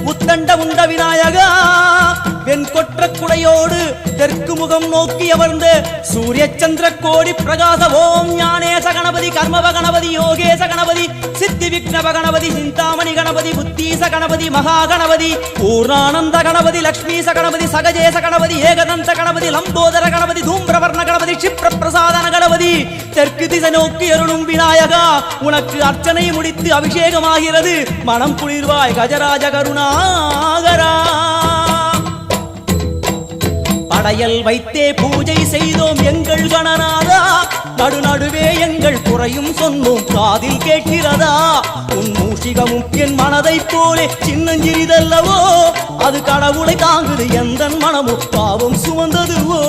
உத்தண்ட உண்ட விநாயகா வெண்கொற்ற குடையோடு தெற்கு முகம் நோக்கி அமர்ந்து சூரிய சந்திர கோடி பிரகாச ஓம் ஞானேச கணபதி கர்மவ கணபதி யோகேச கணபதி சித்தி விக்னவ கணபதி சிந்தாமணி கணபதி புத்தீச கணபதி மகா கணபதி பூர்ணானந்த கணபதி லக்ஷ்மீச கணபதி சகஜேச கணபதி ஏகதந்த கணபதி லம்போதர கணபதி தூம்பிரவர்ண கணபதி க்ஷிப்ர பிரசாதன கணபதி தெற்கு திசை நோக்கி அருளும் விநாயகா உனக்கு அர்ச்சனை முடித்து அபிஷேகமாகிறது மனம் குளிர்வாய் கஜராஜ கருணாகரா படையல் வைத்தே பூஜை செய்தோம் எங்கள் கணநாதா நடுநடுவே எங்கள் குறையும் சொன்னோம் காதில் கேட்கிறதா உன் மூஷிகமும் என் மனதை போலே சின்னஞ்சிறிதல்லவோ அது கடவுளை தாங்குது எந்த மனமோ பாவம் சுமந்ததுவோ